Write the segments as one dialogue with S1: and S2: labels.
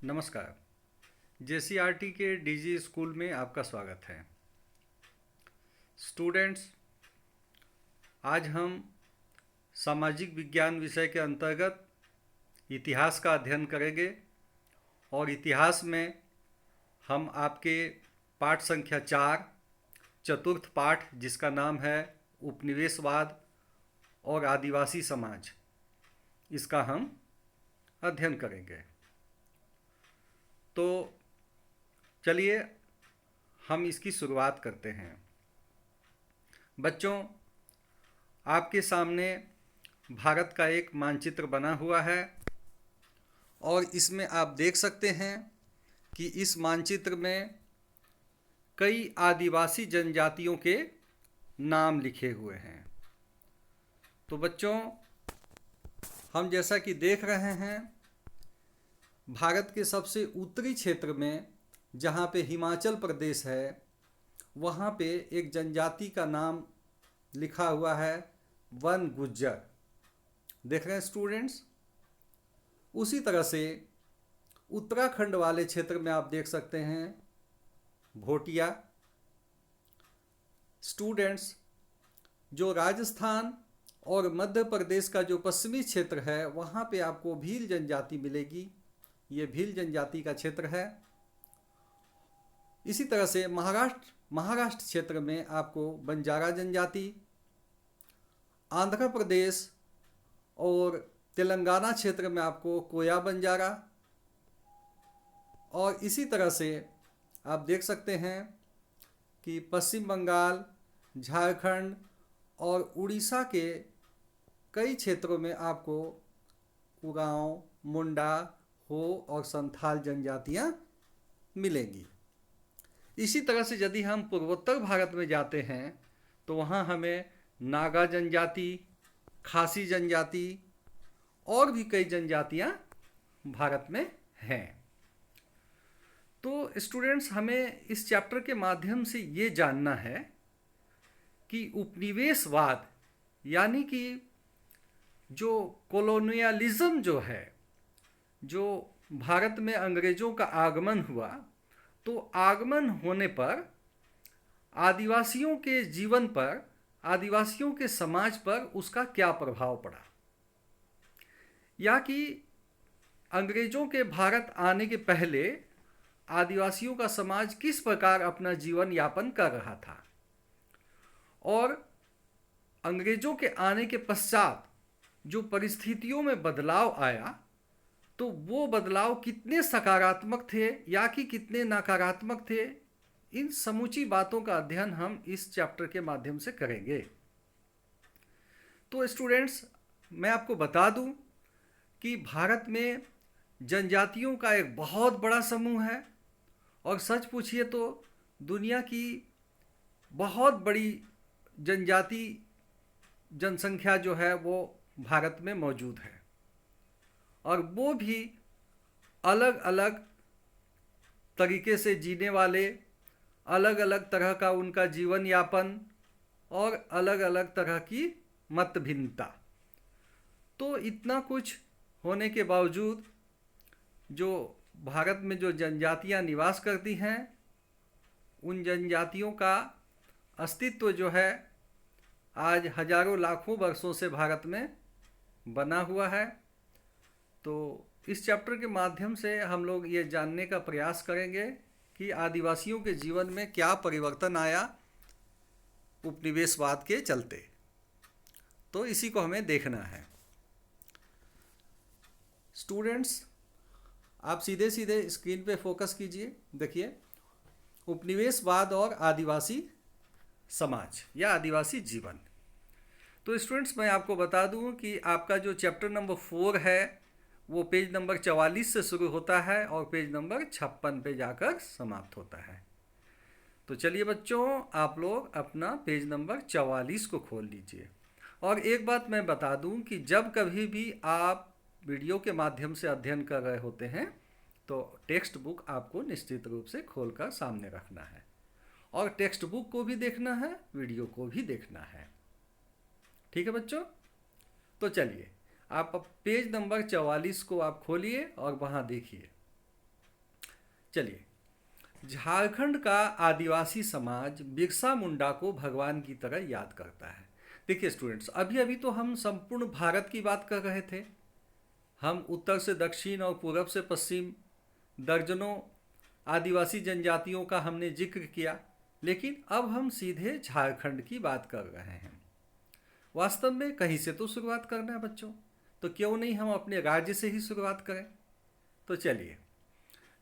S1: नमस्कार। जेसीईआरटी के DG school में आपका स्वागत है। स्टूडेंट्स, आज हम सामाजिक विज्ञान विषय के अंतर्गत इतिहास का अध्ययन करेंगे और इतिहास में हम आपके पाठ संख्या 4 चतुर्थ पाठ, जिसका नाम है उपनिवेशवाद और आदिवासी समाज, इसका हम अध्ययन करेंगे। तो चलिए हम इसकी शुरुआत करते हैं। बच्चों, आपके सामने भारत का एक मानचित्र बना हुआ है और इसमें आप देख सकते हैं कि इस मानचित्र में कई आदिवासी जनजातियों के नाम लिखे हुए हैं। तो बच्चों, हम जैसा कि देख रहे हैं, भारत के सबसे उत्तरी क्षेत्र में जहाँ पे हिमाचल प्रदेश है, वहाँ पे एक जनजाति का नाम लिखा हुआ है वन गुज्जर। देख रहे हैं स्टूडेंट्स? उसी तरह से उत्तराखंड वाले क्षेत्र में आप देख सकते हैं भोटिया। स्टूडेंट्स, जो राजस्थान और मध्य प्रदेश का जो पश्चिमी क्षेत्र है, वहाँ पे आपको भील जनजाति मिलेगी। ये भील जनजाति का क्षेत्र है। इसी तरह से महाराष्ट्र क्षेत्र में आपको बंजारा जनजाति, आंध्र प्रदेश और तेलंगाना क्षेत्र में आपको कोया बंजारा, और इसी तरह से आप देख सकते हैं कि पश्चिम बंगाल, झारखंड और उड़ीसा के कई क्षेत्रों में आपको उरांव, मुंडा, हो और संथाल जनजातियां मिलेंगी। इसी तरह से यदि हम पूर्वोत्तर भारत में जाते हैं तो वहाँ हमें नागा जनजाति, खासी जनजाति और भी कई जनजातियां भारत में हैं। तो स्टूडेंट्स, हमें इस चैप्टर के माध्यम से ये जानना है कि उपनिवेशवाद यानी कि जो कॉलोनियलिज्म जो है, जो भारत में अंग्रेज़ों का आगमन हुआ, तो आगमन होने पर आदिवासियों के जीवन पर, आदिवासियों के समाज पर उसका क्या प्रभाव पड़ा, या कि अंग्रेज़ों के भारत आने के पहले आदिवासियों का समाज किस प्रकार अपना जीवन यापन कर रहा था, और अंग्रेज़ों के आने के पश्चात जो परिस्थितियों में बदलाव आया, तो वो बदलाव कितने सकारात्मक थे या कि कितने नकारात्मक थे। इन समूची बातों का अध्ययन हम इस चैप्टर के माध्यम से करेंगे। तो स्टूडेंट्स, मैं आपको बता दूं कि भारत में जनजातियों का एक बहुत बड़ा समूह है, और सच पूछिए तो दुनिया की बहुत बड़ी जनजाति जनसंख्या जो है वो भारत में मौजूद है, और वो भी अलग अलग तरीके से जीने वाले, अलग अलग तरह का उनका जीवन यापन और अलग अलग तरह की मत भिन्नता। तो इतना कुछ होने के बावजूद जो भारत में जो जनजातियां निवास करती हैं, उन जनजातियों का अस्तित्व जो है आज हजारों लाखों वर्षों से भारत में बना हुआ है। तो इस चैप्टर के माध्यम से हम लोग ये जानने का प्रयास करेंगे कि आदिवासियों के जीवन में क्या परिवर्तन आया उपनिवेशवाद के चलते। तो इसी को हमें देखना है। स्टूडेंट्स, आप सीधे सीधे स्क्रीन पे फोकस कीजिए। देखिए, उपनिवेशवाद और आदिवासी समाज या आदिवासी जीवन। तो स्टूडेंट्स, मैं आपको बता दूं कि आपका जो चैप्टर नंबर 4 है वो पेज नंबर 44 से शुरू होता है और पेज नंबर 56 पे जाकर समाप्त होता है। तो चलिए बच्चों, आप लोग अपना पेज नंबर 44 को खोल लीजिए। और एक बात मैं बता दूं कि जब कभी भी आप वीडियो के माध्यम से अध्ययन कर रहे होते हैं तो टेक्स्ट बुक आपको निश्चित रूप से खोलकर सामने रखना है, और टेक्स्ट बुक को भी देखना है, वीडियो को भी देखना है। ठीक है बच्चों? तो चलिए, आप पेज नंबर 44 को आप खोलिए और वहाँ देखिए। चलिए, झारखंड का आदिवासी समाज बिरसा मुंडा को भगवान की तरह याद करता है। देखिए स्टूडेंट्स, अभी अभी तो हम संपूर्ण भारत की बात कर रहे थे। हम उत्तर से दक्षिण और पूरब से पश्चिम दर्जनों आदिवासी जनजातियों का हमने जिक्र किया, लेकिन अब हम सीधे झारखंड की बात कर रहे हैं। वास्तव में कहीं से तो शुरुआत करना है बच्चों, तो क्यों नहीं हम अपने राज्य से ही शुरुआत करें। तो चलिए,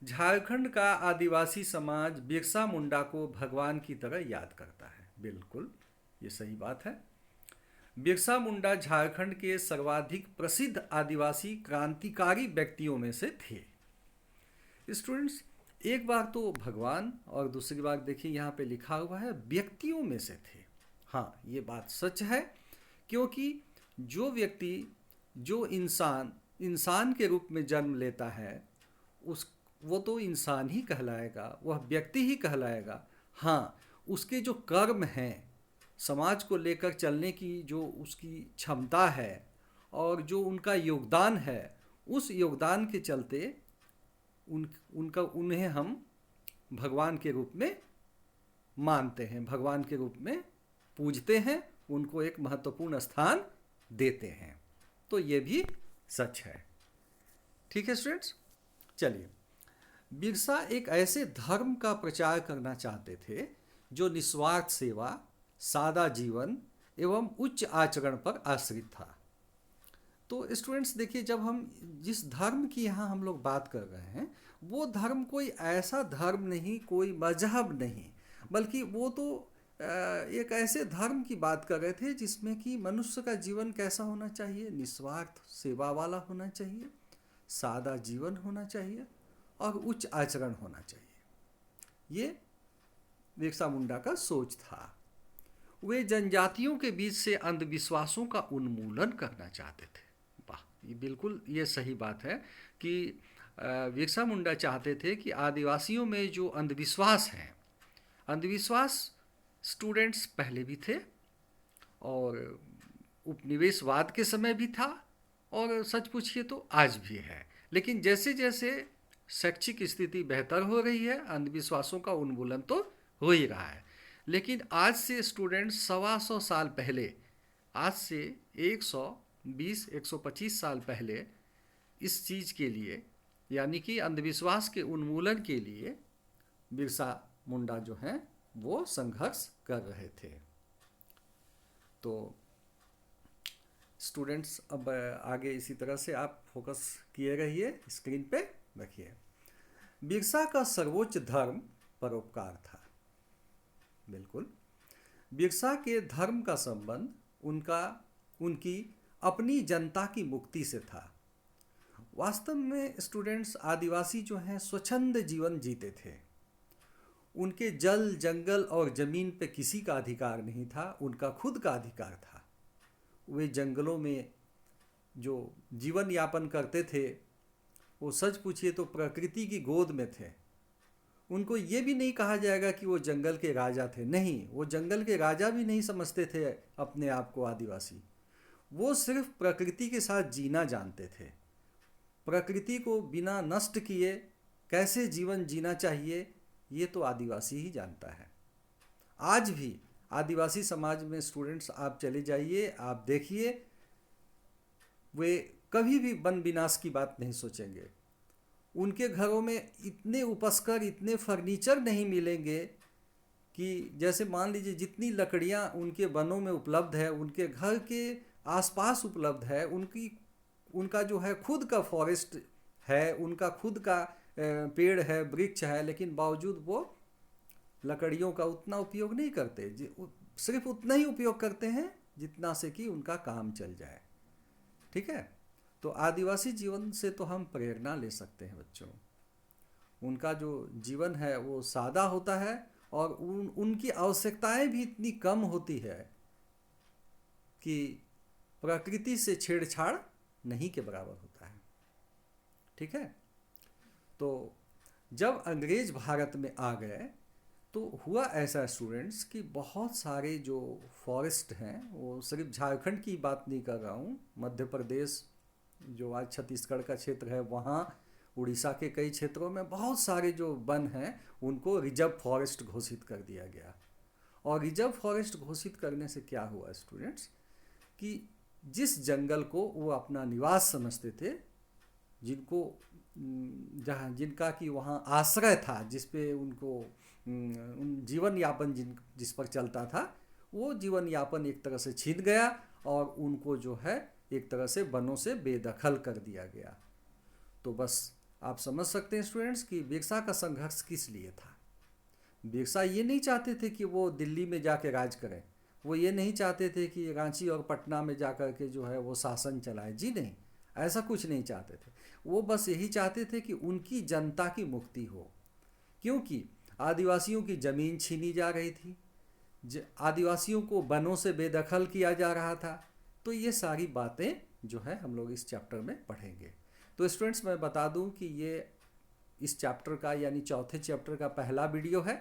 S1: झारखंड का आदिवासी समाज बिरसा मुंडा को भगवान की तरह याद करता है। बिल्कुल, ये सही बात है। बिरसा मुंडा झारखंड के सर्वाधिक प्रसिद्ध आदिवासी क्रांतिकारी व्यक्तियों में से थे। स्टूडेंट्स, एक बार तो भगवान और दूसरी बार देखिए यहाँ पे लिखा हुआ है व्यक्तियों में से थे। हाँ, ये बात सच है, क्योंकि जो व्यक्ति, जो इंसान के रूप में जन्म लेता है, वो तो इंसान ही कहलाएगा, वह व्यक्ति ही कहलाएगा। हाँ, उसके जो कर्म हैं, समाज को लेकर चलने की जो उसकी क्षमता है और जो उनका योगदान है, उस योगदान के चलते उन्हें हम भगवान के रूप में मानते हैं, भगवान के रूप में पूजते हैं, उनको एक महत्वपूर्ण स्थान देते हैं। तो ये भी सच है। ठीक है स्टूडेंट्स, चलिए, बिरसा एक ऐसे धर्म का प्रचार करना चाहते थे जो निस्वार्थ सेवा, सादा जीवन एवं उच्च आचरण पर आश्रित था। तो स्टूडेंट्स देखिए, जब हम जिस धर्म की यहाँ हम लोग बात कर रहे हैं, वो धर्म कोई ऐसा धर्म नहीं, कोई मजहब नहीं, बल्कि वो तो एक ऐसे धर्म की बात कर रहे थे जिसमें कि मनुष्य का जीवन कैसा होना चाहिए, निस्वार्थ सेवा वाला होना चाहिए, सादा जीवन होना चाहिए और उच्च आचरण होना चाहिए। ये बिरसा मुंडा का सोच था। वे जनजातियों के बीच से अंधविश्वासों का उन्मूलन करना चाहते थे। वाह, ये बिल्कुल ये सही बात है कि बिरसा मुंडा चाहते थे कि आदिवासियों में जो अंधविश्वास हैं, अंधविश्वास स्टूडेंट्स पहले भी थे और उपनिवेशवाद के समय भी था और सच पूछिए तो आज भी है। लेकिन जैसे जैसे शैक्षिक स्थिति बेहतर हो रही है, अंधविश्वासों का उन्मूलन तो हो ही रहा है। लेकिन आज से स्टूडेंट्स 125 साल पहले, आज से 120-125 साल पहले इस चीज़ के लिए, यानी कि अंधविश्वास के उन्मूलन के लिए बिरसा मुंडा जो हैं वो संघर्ष कर रहे थे। तो स्टूडेंट्स, अब आगे इसी तरह से आप फोकस किए रहिए, स्क्रीन पे रखिए। बिरसा का सर्वोच्च धर्म परोपकार था। बिल्कुल, बिरसा के धर्म का संबंध उनकी अपनी जनता की मुक्ति से था। वास्तव में स्टूडेंट्स, आदिवासी जो हैं स्वच्छंद जीवन जीते थे। उनके जल, जंगल और ज़मीन पे किसी का अधिकार नहीं था, उनका खुद का अधिकार था। वे जंगलों में जो जीवन यापन करते थे, वो सच पूछिए तो प्रकृति की गोद में थे। उनको ये भी नहीं कहा जाएगा कि वो जंगल के राजा थे, नहीं, वो जंगल के राजा भी नहीं समझते थे अपने आप को आदिवासी। वो सिर्फ प्रकृति के साथ जीना जानते थे। प्रकृति को बिना नष्ट किए कैसे जीवन जीना चाहिए, ये तो आदिवासी ही जानता है। आज भी आदिवासी समाज में स्टूडेंट्स आप चले जाइए, आप देखिए, वे कभी भी वन विनाश की बात नहीं सोचेंगे। उनके घरों में इतने उपस्कर, इतने फर्नीचर नहीं मिलेंगे कि जैसे मान लीजिए जितनी लकड़ियाँ उनके वनों में उपलब्ध है, उनके घर के आसपास उपलब्ध है, उनका जो है खुद का फॉरेस्ट है, उनका खुद का पेड़ है, वृक्ष है, लेकिन बावजूद वो लकड़ियों का उतना उपयोग नहीं करते, सिर्फ उतना ही उपयोग करते हैं जितना से कि उनका काम चल जाए। ठीक है, तो आदिवासी जीवन से तो हम प्रेरणा ले सकते हैं बच्चों। उनका जो जीवन है वो सादा होता है और उनकी आवश्यकताएं भी इतनी कम होती है कि प्रकृति से छेड़छाड़ नहीं के बराबर होता है। ठीक है, तो जब अंग्रेज भारत में आ गए तो हुआ ऐसा स्टूडेंट्स कि बहुत सारे जो फॉरेस्ट हैं, वो सिर्फ झारखंड की बात नहीं कर रहा हूँ, मध्य प्रदेश जो आज छत्तीसगढ़ का क्षेत्र है, वहाँ उड़ीसा के कई क्षेत्रों में बहुत सारे जो वन हैं उनको रिजर्व फॉरेस्ट घोषित कर दिया गया। और रिजर्व फॉरेस्ट घोषित करने से क्या हुआ स्टूडेंट्स, कि जिस जंगल को वो अपना निवास समझते थे, जिनको जहाँ जिनका कि वहाँ आश्रय था, जिस पे उनको उन जीवन यापन जिस पर चलता था, वो जीवन यापन एक तरह से छिन गया और उनको जो है एक तरह से वनों से बेदखल कर दिया गया। तो बस आप समझ सकते हैं स्टूडेंट्स कि बिरसा का संघर्ष किस लिए था। बिरसा ये नहीं चाहते थे कि वो दिल्ली में जाके राज करें, वो ये नहीं चाहते थे कि रांची और पटना में जा कर के जो है वो शासन चलाए, जी नहीं, ऐसा कुछ नहीं चाहते थे। वो बस यही चाहते थे कि उनकी जनता की मुक्ति हो, क्योंकि आदिवासियों की ज़मीन छीनी जा रही थी, आदिवासियों को वनों से बेदखल किया जा रहा था। तो ये सारी बातें जो है हम लोग इस चैप्टर में पढ़ेंगे। तो स्टूडेंट्स मैं बता दूं कि ये इस चैप्टर का यानी चौथे चैप्टर का पहला वीडियो है।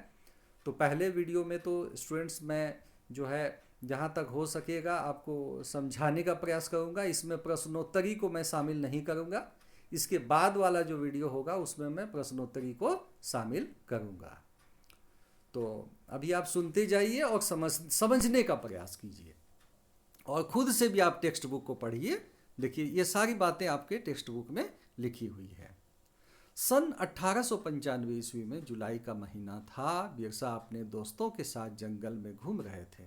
S1: तो पहले वीडियो में तो स्टूडेंट्स मैं जो है जहाँ तक हो सकेगा आपको समझाने का प्रयास करूँगा, इसमें प्रश्नोत्तरी को मैं शामिल नहीं करूँगा। इसके बाद वाला जो वीडियो होगा उसमें मैं प्रश्नोत्तरी को शामिल करूँगा। तो अभी आप सुनते जाइए और समझने का प्रयास कीजिए, और खुद से भी आप टेक्स्ट बुक को पढ़िए। देखिए ये सारी बातें आपके टेक्स्ट बुक में लिखी हुई है। सन 1895 ईस्वी में जुलाई का महीना था। बिरसा अपने दोस्तों के साथ जंगल में घूम रहे थे,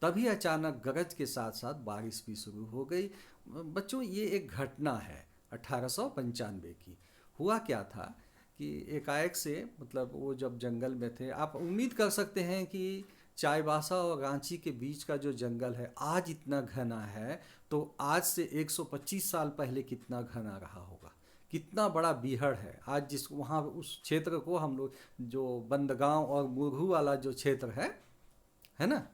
S1: तभी अचानक गरज के साथ साथ बारिश भी शुरू हो गई। बच्चों ये एक घटना है 1895 की। हुआ क्या था कि एकाएक से मतलब वो जब जंगल में थे, आप उम्मीद कर सकते हैं कि चाईबासा और रांची के बीच का जो जंगल है आज इतना घना है, तो आज से 125 साल पहले कितना घना रहा होगा, कितना बड़ा बीहड़ है। आज जिस वहाँ उस क्षेत्र को हम लोग जो बंदगांव और मुरहू वाला जो क्षेत्र है ना,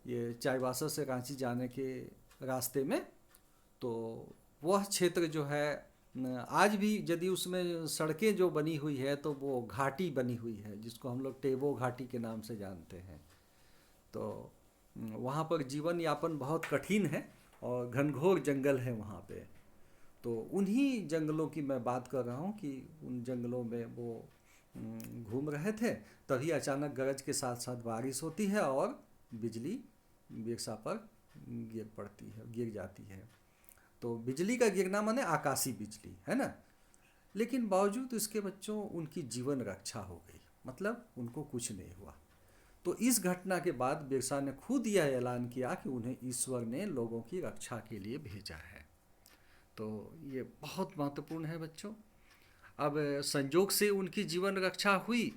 S1: ये चाईबासा से रांची जाने के रास्ते में, तो वह क्षेत्र जो है आज भी यदि उसमें सड़कें जो बनी हुई है तो वो घाटी बनी हुई है जिसको हम लोग टेबो घाटी के नाम से जानते हैं। तो वहाँ पर जीवन यापन बहुत कठिन है और घनघोर जंगल है वहाँ पे। तो उन्हीं जंगलों की मैं बात कर रहा हूँ कि उन जंगलों में वो घूम रहे थे, तभी अचानक गरज के साथ साथ बारिश होती है और बिजली बिरसा पर गिर जाती है। तो बिजली का गिरना माने आकाशीय बिजली, है ना। लेकिन बावजूद इसके बच्चों उनकी जीवन रक्षा हो गई, मतलब उनको कुछ नहीं हुआ। तो इस घटना के बाद बिरसा ने खुद यह ऐलान किया कि उन्हें ईश्वर ने लोगों की रक्षा के लिए भेजा है। तो ये बहुत महत्वपूर्ण है बच्चों। अब संजोग से उनकी जीवन रक्षा हुई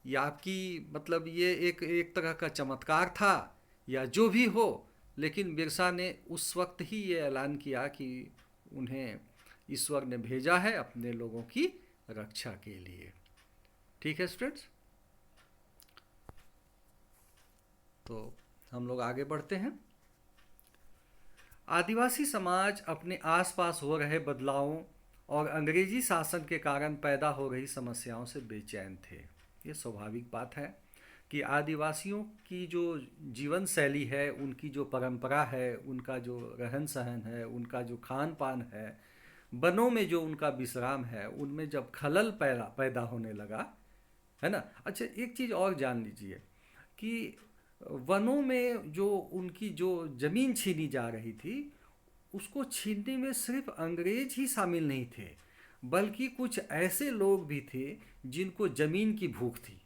S1: या आपकी मतलब ये एक तरह का चमत्कार था या जो भी हो, लेकिन बिरसा ने उस वक्त ही ये ऐलान किया कि उन्हें ईश्वर ने भेजा है अपने लोगों की रक्षा के लिए। ठीक है स्टूडेंट्स, तो हम लोग आगे बढ़ते हैं। आदिवासी समाज अपने आसपास हो रहे बदलावों और अंग्रेजी शासन के कारण पैदा हो रही समस्याओं से बेचैन थे। ये स्वाभाविक बात है कि आदिवासियों की जो जीवन शैली है, उनकी जो परंपरा है, उनका जो रहन सहन है, उनका जो खान पान है, वनों में जो उनका विश्राम है, उनमें जब खलल पैदा होने लगा, है ना। अच्छा एक चीज़ और जान लीजिए कि वनों में जो उनकी जो ज़मीन छीनी जा रही थी, उसको छीनने में सिर्फ अंग्रेज ही शामिल नहीं थे, बल्कि कुछ ऐसे लोग भी थे जिनको ज़मीन की भूख थी।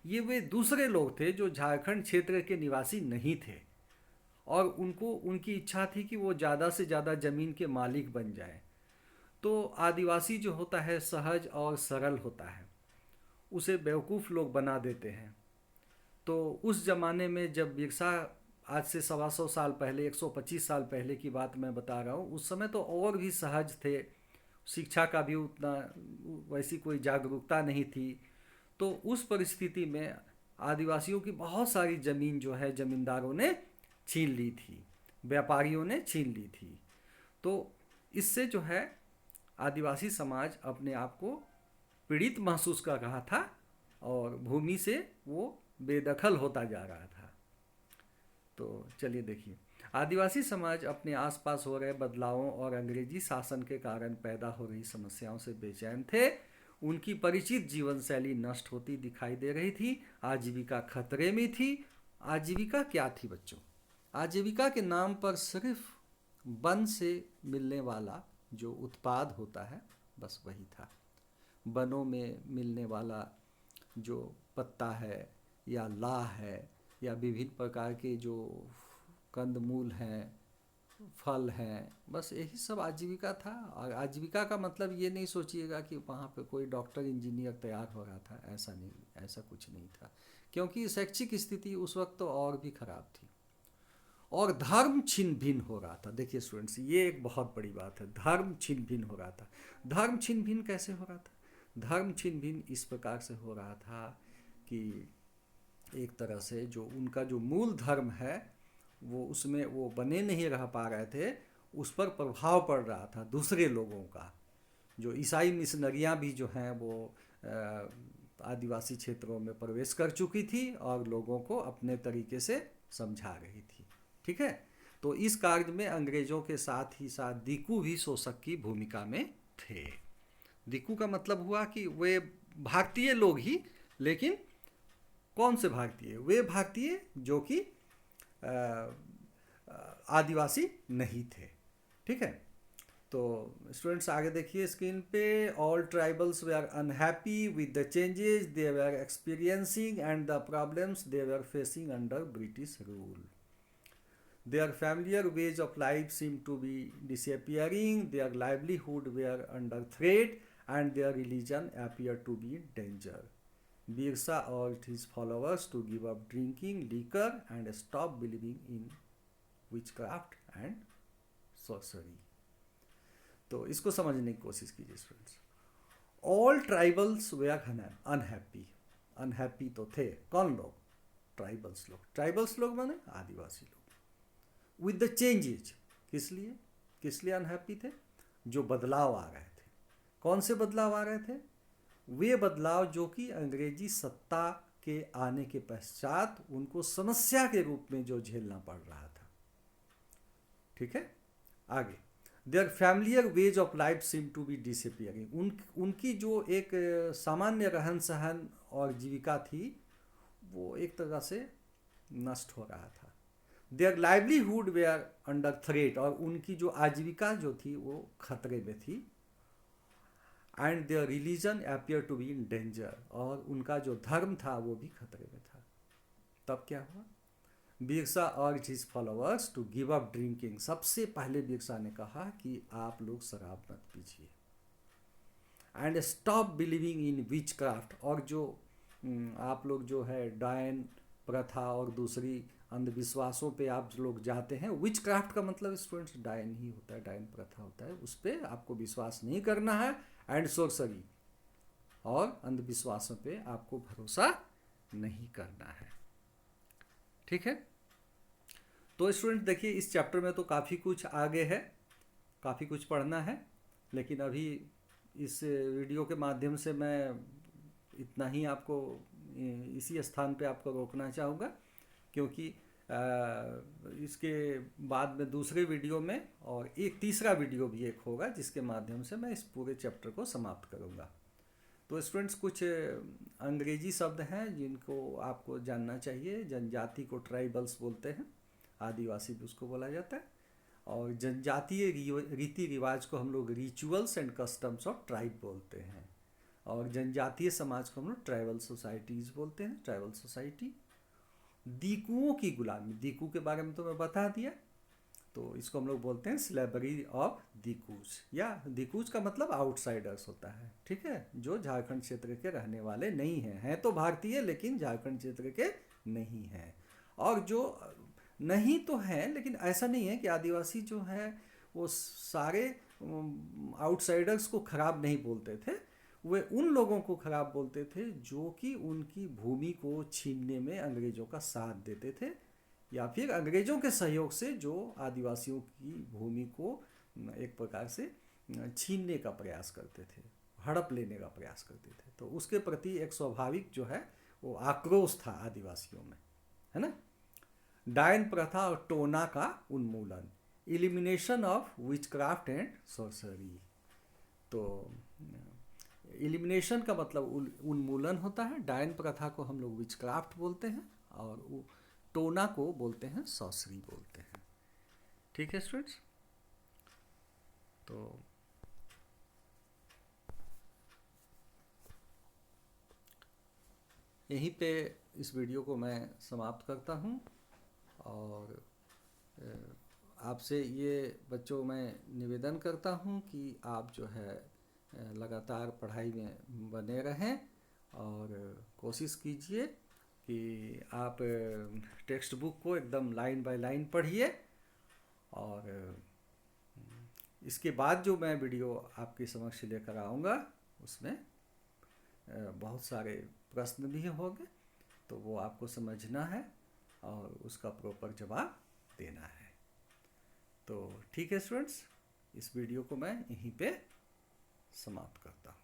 S1: ये वे दूसरे लोग थे जो झारखंड क्षेत्र के निवासी नहीं थे और उनको उनकी इच्छा थी कि वो ज़्यादा से ज़्यादा ज़मीन के मालिक बन जाए। तो आदिवासी जो होता है सहज और सरल होता है, उसे बेवकूफ़ लोग बना देते हैं। तो उस ज़माने में जब बिरसा, आज से 125 साल पहले, 125 साल पहले की बात मैं बता रहा हूँ, उस समय तो और भी सहज थे, शिक्षा का भी उतना वैसी कोई जागरूकता नहीं थी। तो उस परिस्थिति में आदिवासियों की बहुत सारी ज़मीन जो है ज़मींदारों ने छीन ली थी, व्यापारियों ने छीन ली थी। तो इससे जो है आदिवासी समाज अपने आप को पीड़ित महसूस कर रहा था और भूमि से वो बेदखल होता जा रहा था। तो चलिए देखिए, आदिवासी समाज अपने आसपास हो रहे बदलावों और अंग्रेजी शासन के कारण पैदा हो रही समस्याओं से बेचैन थे। उनकी परिचित जीवन शैली नष्ट होती दिखाई दे रही थी, आजीविका खतरे में थी। आजीविका क्या थी बच्चों? आजीविका के नाम पर सिर्फ वन से मिलने वाला जो उत्पाद होता है, बस वही था। वनों में मिलने वाला जो पत्ता है या लाह है या विभिन्न प्रकार के जो कंदमूल हैं, फल हैं, बस यही सब आजीविका था। और आजीविका का मतलब ये नहीं सोचिएगा कि वहाँ पे कोई डॉक्टर इंजीनियर तैयार हो रहा था, ऐसा नहीं, ऐसा कुछ नहीं था। क्योंकि शैक्षिक स्थिति उस वक्त तो और भी खराब थी और धर्म छिन्न भिन्न हो रहा था। देखिए स्टूडेंट्स, ये एक बहुत बड़ी बात है, धर्म छिन्न भिन्न हो रहा था। धर्म छिन्न भिन्न कैसे हो रहा था? धर्म छिन्न भिन्न इस प्रकार से हो रहा था कि एक तरह से जो उनका जो मूल धर्म है वो उसमें वो बने नहीं रह पा रहे थे, उस पर प्रभाव पड़ रहा था दूसरे लोगों का। जो ईसाई मिशनरियाँ भी जो हैं वो आदिवासी क्षेत्रों में प्रवेश कर चुकी थी और लोगों को अपने तरीके से समझा रही थी। ठीक है, तो इस कार्य में अंग्रेजों के साथ ही साथ दीकू भी शोषक की भूमिका में थे। दीकू का मतलब हुआ कि वे भारतीय लोग ही, लेकिन कौन से भारतीय? वे भारतीय जो कि आदिवासी नहीं थे। ठीक है, तो स्टूडेंट्स आगे देखिए स्क्रीन पे। All tribals they are unhappy with the changes they were experiencing and the problems they were facing under British rule. Their familiar ways of life seemed to be disappearing, their livelihood were under threat, and their religion appeared to be in danger. Birsa urged his followers to give up drinking liquor and stop believing in witchcraft and sorcery. तो इसको समझने की कोशिश कीजिए students. All tribals they are unhappy. Unhappy तो थे कौन लोग? ट्राइबल्स लोग। ट्राइबल्स लोग माने आदिवासी लोग। विद द चेंजेज, किस लिए अनहैप्पी थे? जो बदलाव आ रहे थे। कौन से बदलाव आ रहे थे? वे बदलाव जो कि अंग्रेजी सत्ता के आने के पश्चात उनको समस्या के रूप में जो झेलना पड़ रहा था। ठीक है, आगे। Their familiar ways of life seem to be disappearing. उनकी जो एक सामान्य रहन सहन और जीविका थी वो एक तरह से नष्ट हो रहा था। Their livelihood were under threat, और उनकी जो आजीविका जो थी वो खतरे में थी। And their religion appear to be in danger, और उनका जो धर्म था वो भी खतरे में था। तब क्या हुआ? Birsa urged his followers to give up drinking. सबसे पहले बिरसा ने कहा कि आप लोग शराब मत पीजिए। And stop believing in which craft, और जो आप लोग जो है डायन प्रथा और दूसरी अंधविश्वासों पे आप लोग जाते हैं। विच क्राफ्ट का मतलब स्टूडेंट्स डायन ही होता है, डायन प्रथा होता है, उस पर आपको विश्वास नहीं करना है। एंड सोर्सरी, और अंधविश्वासों पे आपको भरोसा नहीं करना है। ठीक है, तो स्टूडेंट देखिए इस चैप्टर में तो काफ़ी कुछ आगे है, काफ़ी कुछ पढ़ना है, लेकिन अभी इस वीडियो के माध्यम से मैं इतना ही आपको इसी स्थान पे आपको रोकना चाहूँगा, क्योंकि इसके बाद में दूसरे वीडियो में और एक तीसरा वीडियो भी एक होगा जिसके माध्यम से मैं इस पूरे चैप्टर को समाप्त करूँगा। तो स्टूडेंट्स कुछ अंग्रेजी शब्द हैं जिनको आपको जानना चाहिए। जनजाति को ट्राइबल्स बोलते हैं, आदिवासी भी उसको बोला जाता है, और जनजातीय रीति रिवाज को हम लोग rituals and customs of tribe बोलते हैं, और जनजातीय समाज को हम लोग ट्राइबल सोसाइटीज़ बोलते हैं, ट्राइबल सोसाइटी। दीकुओं की गुलामी, दीकू के बारे में तो मैं बता दिया, तो इसको हम लोग बोलते हैं स्लेवरी ऑफ दीकूज, या दीकूज का मतलब आउटसाइडर्स होता है। ठीक है, जो झारखंड क्षेत्र के रहने वाले नहीं हैं तो भारतीय लेकिन झारखंड क्षेत्र के नहीं हैं। और जो नहीं तो हैं, लेकिन ऐसा नहीं है कि आदिवासी जो है वो सारे आउटसाइडर्स को खराब नहीं बोलते थे, वे उन लोगों को खराब बोलते थे जो कि उनकी भूमि को छीनने में अंग्रेजों का साथ देते थे, या फिर अंग्रेजों के सहयोग से जो आदिवासियों की भूमि को एक प्रकार से छीनने का प्रयास करते थे, हड़प लेने का प्रयास करते थे। तो उसके प्रति एक स्वाभाविक जो है वो आक्रोश था आदिवासियों में, है ना। डायन प्रथा और टोना का उन्मूलन, elimination of witchcraft and sorcery. तो एलिमिनेशन का मतलब उन्मूलन होता है, डायन प्रथा को हम लोग विचक्राफ्ट बोलते हैं और टोना को बोलते हैं सॉर्सरी बोलते हैं। ठीक है स्टूडेंट्स, तो यहीं पे इस वीडियो को मैं समाप्त करता हूँ और आपसे ये बच्चों मैं निवेदन करता हूँ कि आप जो है लगातार पढ़ाई में बने रहें और कोशिश कीजिए कि आप टेक्स्ट बुक को एकदम लाइन बाय लाइन पढ़िए और इसके बाद जो मैं वीडियो आपके समक्ष लेकर आऊँगा उसमें बहुत सारे प्रश्न भी होंगे, तो वो आपको समझना है और उसका प्रॉपर जवाब देना है। तो ठीक है स्टूडेंट्स, इस वीडियो को मैं यहीं पे समाप्त करता हूँ।